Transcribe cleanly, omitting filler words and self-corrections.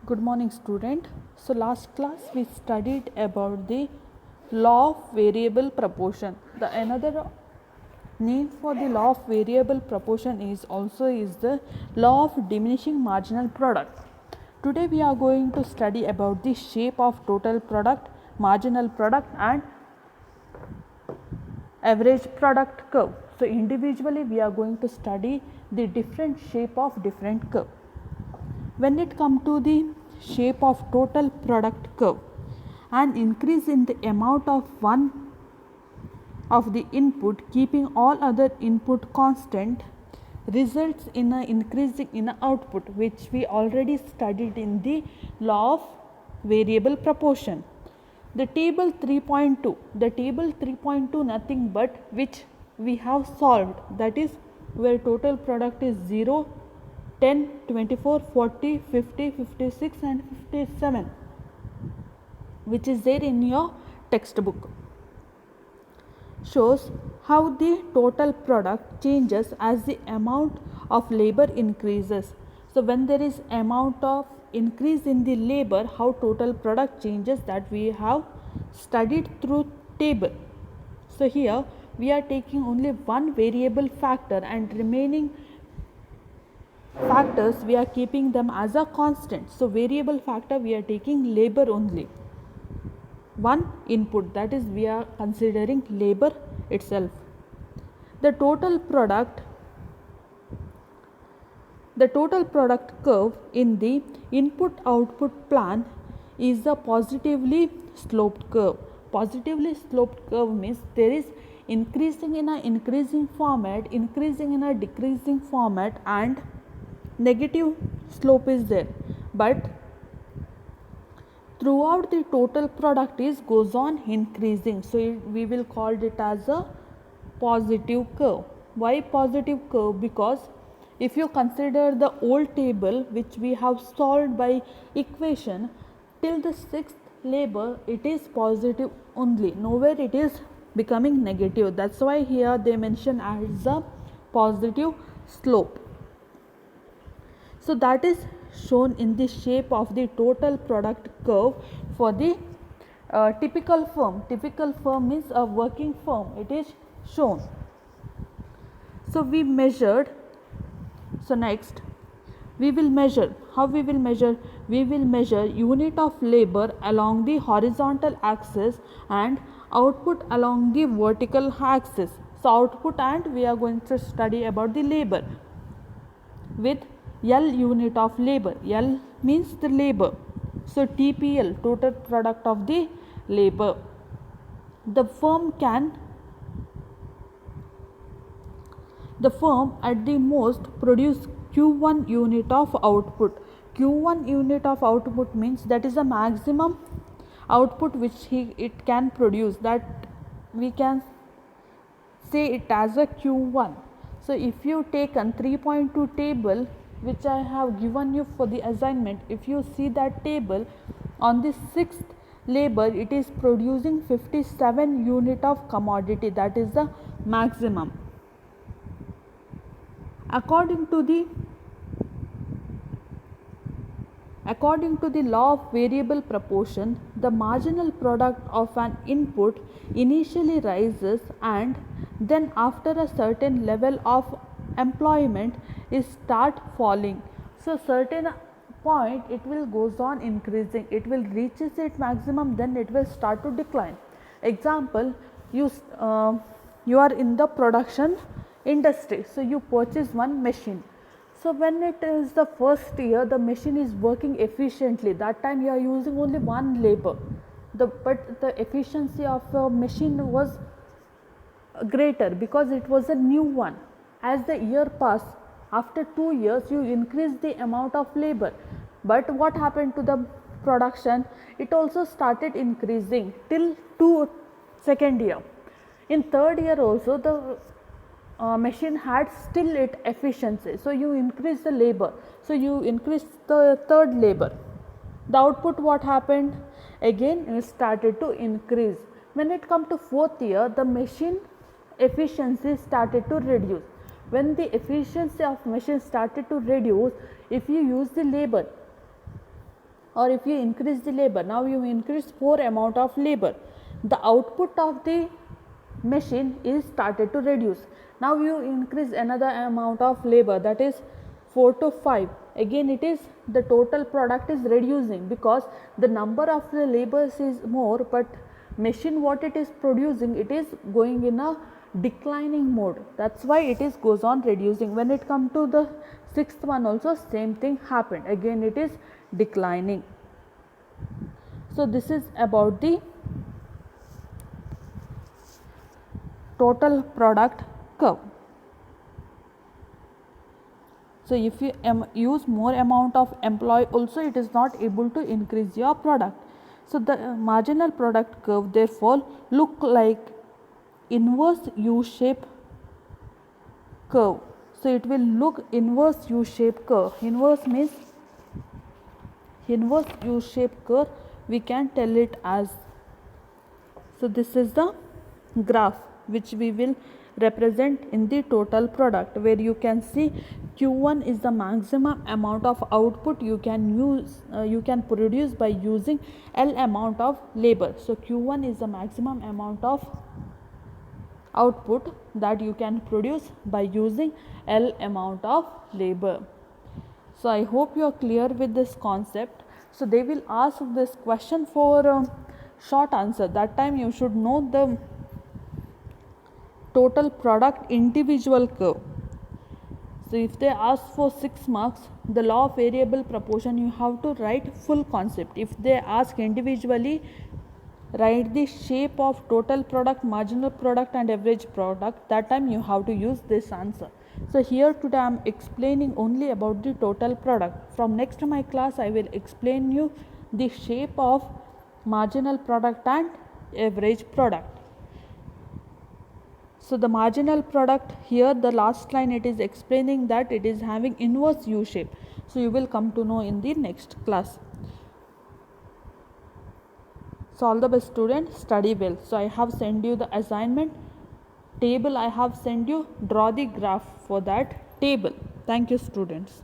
Good morning, student. So last class we studied about the law of variable proportion. The another name for the law of variable proportion is the law of diminishing marginal product. Today we are going to study about the shape of total product, marginal product and average product curve. So individually we are going to study the different shape of different curve. When it comes to the shape of total product curve, an increase in the amount of one of the input keeping all other input constant results in an increasing in output, which we already studied in the law of variable proportion. The table 3.2 nothing but which we have solved, that is where total product is 0, 10, 24, 40, 50, 56 and 57, which is there in your textbook, shows how the total product changes as the amount of labor increases. So when there is amount of increase in the labor, how total product changes, that we have studied through table. So here we are taking only one variable factor and remaining factors we are keeping them as a constant. So variable factor we are taking labor only, one input, that is we are considering labor itself. The total product curve in the input output plan is a positively sloped curve. Positively sloped curve means there is increasing in a increasing format, increasing in a decreasing format and negative slope is there, but throughout the total product is goes on increasing. So we will call it as a positive curve. Why positive curve? Because if you consider the old table which we have solved by equation, till the sixth labor it is positive only, nowhere it is becoming negative. That's why here they mention as a positive slope. So that is shown in the shape of the total product curve for the typical firm. Typical firm means a working firm, it is shown. So we measured. So next we will measure. How we will measure? We will measure unit of labor along the horizontal axis and output along the vertical axis. So output, and we are going to study about the labor with L unit of labor. L means the labor. So TPL, total product of the labor. The firm at the most produce Q1 unit of output. Q1 unit of output means that is the maximum output which it can produce, that we can say it as a Q1. So if you take a 3.2 table which I have given you for the assignment, if you see that table, on the sixth labor it is producing 57 unit of commodity, that is the maximum. According to the law of variable proportion, the marginal product of an input initially rises and then after a certain level of employment is start falling. So certain point it will goes on increasing, it will reaches its maximum, then it will start to decline. Example, you are in the production industry, so you purchase one machine. So when it is the first year, the machine is working efficiently, that time you are using only one labor, but the efficiency of the machine was greater because it was a new one. As the year passed, after 2 years you increase the amount of labor, but what happened to the production? It also started increasing till second year. In third year also the machine had still its efficiency, so you increase the labor, so you increase the third labor. The output, what happened? Again it started to increase. When it come to fourth year, the machine efficiency started to reduce. When the efficiency of machine started to reduce, if you use the labor or if you increase the labor, now you increase more amount of labor, the output of the machine is started to reduce. Now you increase another amount of labor, that is 4 to 5, again it is the total product is reducing because the number of the labors is more, but machine what it is producing, it is going in a declining mode, that's why it is goes on reducing. When it come to the sixth one also same thing happened, again it is declining. So this is about the total product curve. So if you use more amount of employee also, it is not able to increase your product. So the marginal product curve therefore look like inverse U-shape curve. So it will look inverse U-shape curve. Inverse means inverse U-shape curve, we can tell it as. So this is the graph which we will represent in the total product, where you can see Q1 is the maximum amount of output you can produce by using L amount of labor. So Q1 is the maximum amount of output that you can produce by using L amount of labor. So I hope you are clear with this concept. So they will ask this question for short answer, that time you should know the total product individual curve. So if they ask for 6 marks, the law of variable proportion, you have to write full concept. If they ask individually, write the shape of total product, marginal product and average product, that time you have to use this answer. So here today I am explaining only about the total product. From next my class I will explain you the shape of marginal product and average product. So the marginal product, here the last line it is explaining that it is having inverse U shape. So you will come to know in the next class. So all the best students, study well. So I have sent you the assignment table, I have sent you, draw the graph for that table. Thank you students.